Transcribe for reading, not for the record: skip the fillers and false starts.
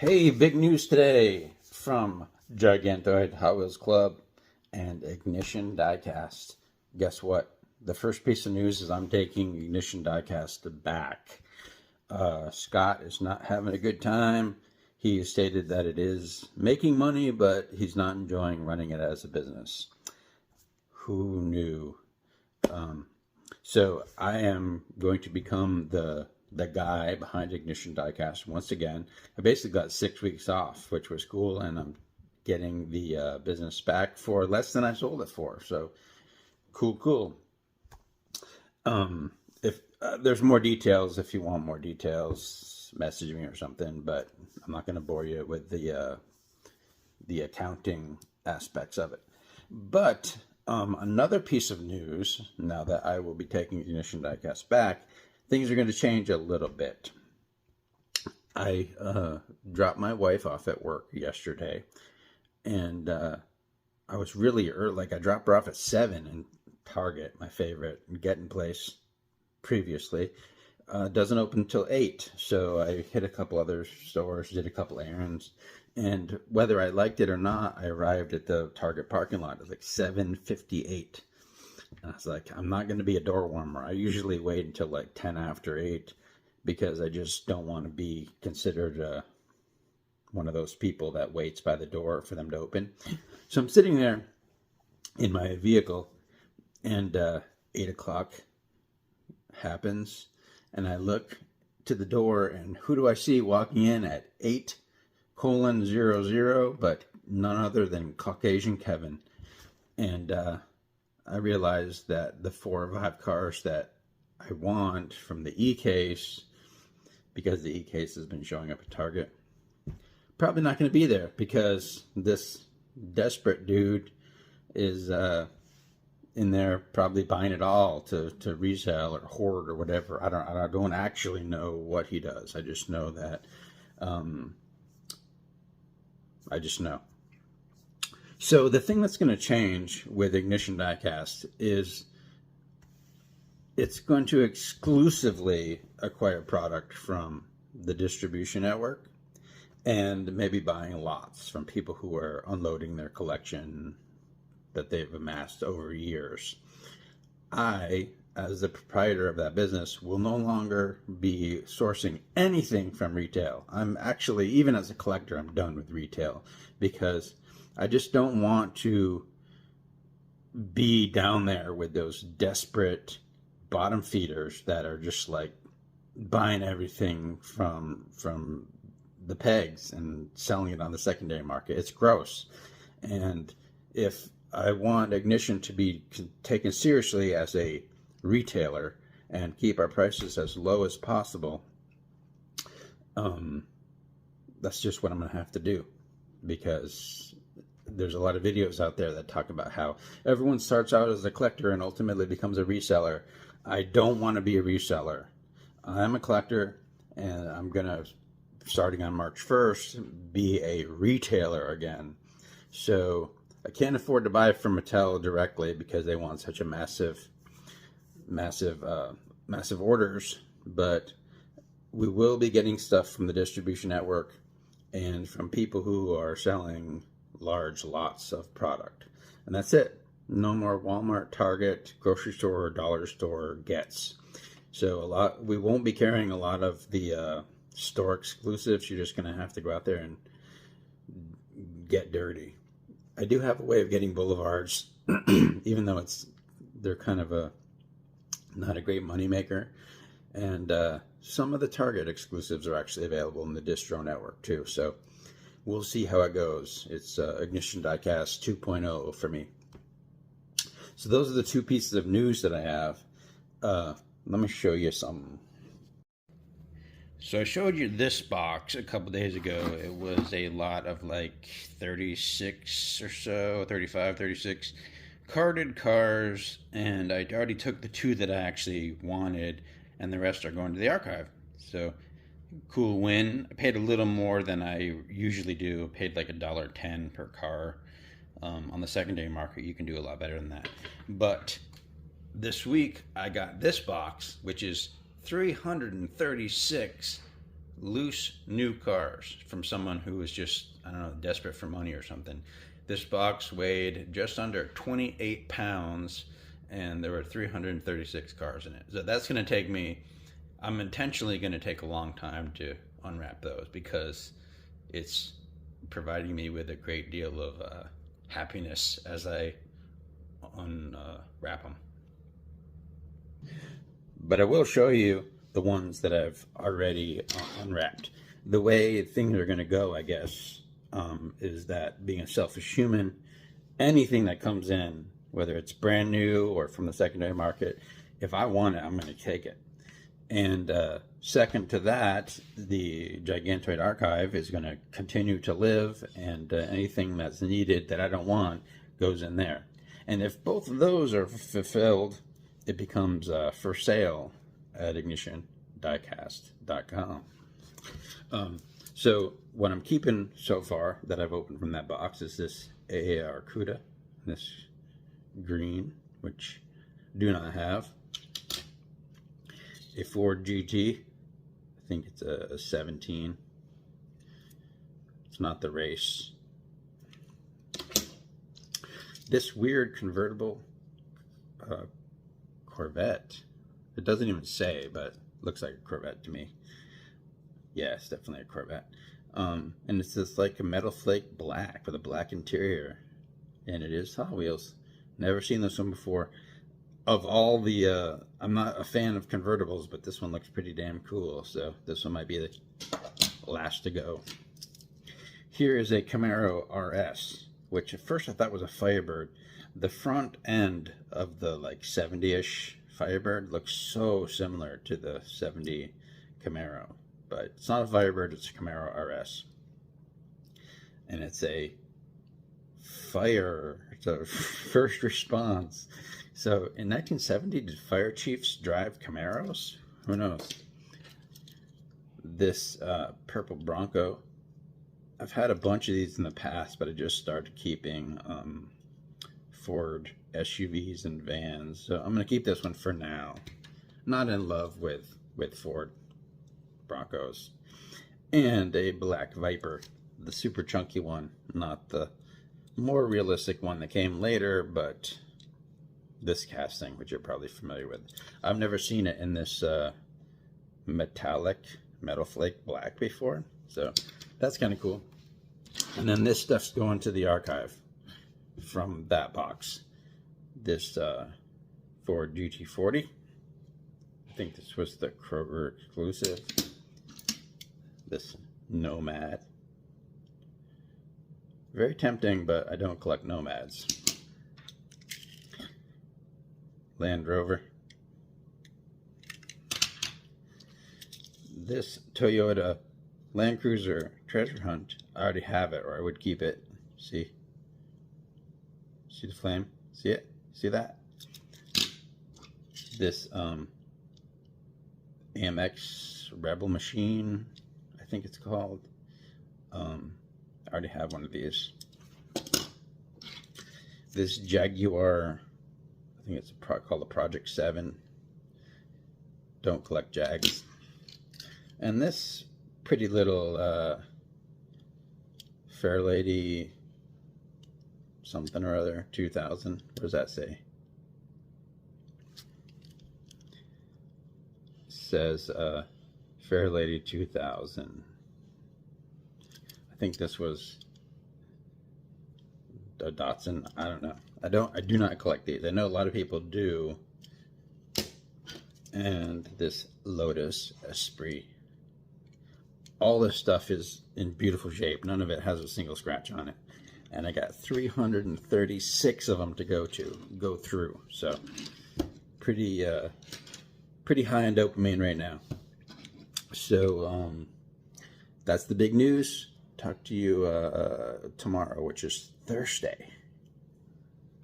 Hey, big news today from Gigantoid Hot Wheels Club and Ignition Diecast. Guess what? The first piece of news is I'm taking Ignition Diecast back. Scott is not having a good time. He stated that it is making money, but he's not enjoying running it as a business. Who knew? So I am going to become the guy behind Ignition Diecast once again. I basically got 6 weeks off, which was cool, and I'm getting the business back for less than I sold it for. So cool. If there's more details, if you want more details, message me or something. But I'm not going to bore you with the accounting aspects of it. But another piece of news, now that I will be taking Ignition Diecast back, things are going to change a little bit. I dropped my wife off at work yesterday, and I was really early. Like, I dropped her off at 7 in Target, my favorite Get in Place previously. Doesn't open until 8, so I hit a couple other stores, did a couple errands, and whether I liked it or not, I arrived at the Target parking lot at like 7:58. And I was like, I'm not going to be a door warmer. I usually wait until like 10 after 8 because I just don't want to be considered one of those people that waits by the door for them to open. So I'm sitting there in my vehicle, and 8 o'clock happens, and I look to the door, and who do I see walking in at 8:00, but none other than Caucasian Kevin. And I realized that the 4 or 5 cars that I want from the E-Case, because the E-Case has been showing up at Target, probably not going to be there because this desperate dude is in there probably buying it all to resell or hoard or whatever. I don't actually know what he does. I just know that I just know. So the thing that's going to change with Ignition Diecast is it's going to exclusively acquire product from the distribution network and maybe buying lots from people who are unloading their collection that they've amassed over years. I, as the proprietor of that business, will no longer be sourcing anything from retail. I'm actually, even as a collector, I'm done with retail because I just don't want to be down there with those desperate bottom feeders that are just like buying everything from the pegs and selling it on the secondary market. It's gross. And if I want Ignition to be taken seriously as a retailer and keep our prices as low as possible, that's just what I'm going to have to do, because there's a lot of videos out there that talk about how everyone starts out as a collector and ultimately becomes a reseller. I don't want to be a reseller. I'm a collector, and I'm going to, starting on March 1st, be a retailer again. So I can't afford to buy from Mattel directly because they want such a massive orders, but we will be getting stuff from the distribution network and from people who are selling large lots of product. And that's it. No more Walmart, Target, grocery store, dollar store gets. So we won't be carrying a lot of the store exclusives. You're just going to have to go out there and get dirty. I do have a way of getting boulevards, even though they're kind of not a great moneymaker. And some of the Target exclusives are actually available in the distro network too. So we'll see how it goes. It's Ignition Diecast 2.0 for me. So those are the 2 pieces of news that I have. Let me show you something. So I showed you this box a couple days ago. It was a lot of like 36 or so, 35, 36 carded cars, and I already took the 2 that I actually wanted, and the rest are going to the archive. So cool win. I paid a little more than I usually do. I paid like $1.10 per car. On the secondary market, you can do a lot better than that. But this week, I got this box, which is 336 loose new cars from someone who was just, I don't know, desperate for money or something. This box weighed just under 28 pounds, and there were 336 cars in it. So that's going to take me, I'm intentionally going to take a long time to unwrap those, because it's providing me with a great deal of happiness as I unwrap them. But I will show you the ones that I've already unwrapped. The way things are going to go, I guess, is that, being a selfish human, anything that comes in, whether it's brand new or from the secondary market, if I want it, I'm going to take it. And second to that, the Gigantoid Archive is going to continue to live, and anything that's needed that I don't want goes in there. And if both of those are fulfilled, it becomes for sale at ignitiondiecast.com. So what I'm keeping so far that I've opened from that box is this AAR CUDA, this green, which do not have. A Ford GT, I think it's a 17. It's not the race. This weird convertible Corvette. It doesn't even say, but looks like a Corvette to me. Yeah, it's definitely a Corvette. And it's this like a metal flake black with a black interior, and it is Hot Wheels. Never seen this one before. Of all the, I'm not a fan of convertibles, but this one looks pretty damn cool, so this one might be the last to go. Here is a Camaro RS, which at first I thought was a Firebird. The front end of the like 70-ish Firebird looks so similar to the 70 Camaro, but it's not a Firebird, it's a Camaro RS. And it's a first response. So in 1970, did fire chiefs drive Camaros? Who knows? This purple Bronco, I've had a bunch of these in the past, but I just started keeping Ford SUVs and vans. So I'm going to keep this one for now. Not in love with Ford Broncos. And a black Viper, the super chunky one, not the more realistic one that came later, but this casting, which you're probably familiar with. I've never seen it in this metallic metal flake black before, so that's kind of cool. And then this stuff's going to the archive from that box. This Ford GT40. I think this was the Kroger exclusive. This Nomad. Very tempting, but I don't collect Nomads. Land Rover. This Toyota Land Cruiser Treasure Hunt, I already have it, or I would keep it. See the flame? See it? See that? This AMX Rebel Machine, I think it's called. I already have one of these. This Jaguar, I think it's called the Project 7. Don't collect Jags. And this pretty little Fair Lady something or other, 2000. What does that say? It says Fair Lady 2000. I think this was a Datsun. I don't know. I do not collect these. I know a lot of people do. And this Lotus Esprit. All this stuff is in beautiful shape. None of it has a single scratch on it. And I got 336 of them to go through. So pretty high on dopamine right now. So that's the big news. Talk to you tomorrow, which is Thursday.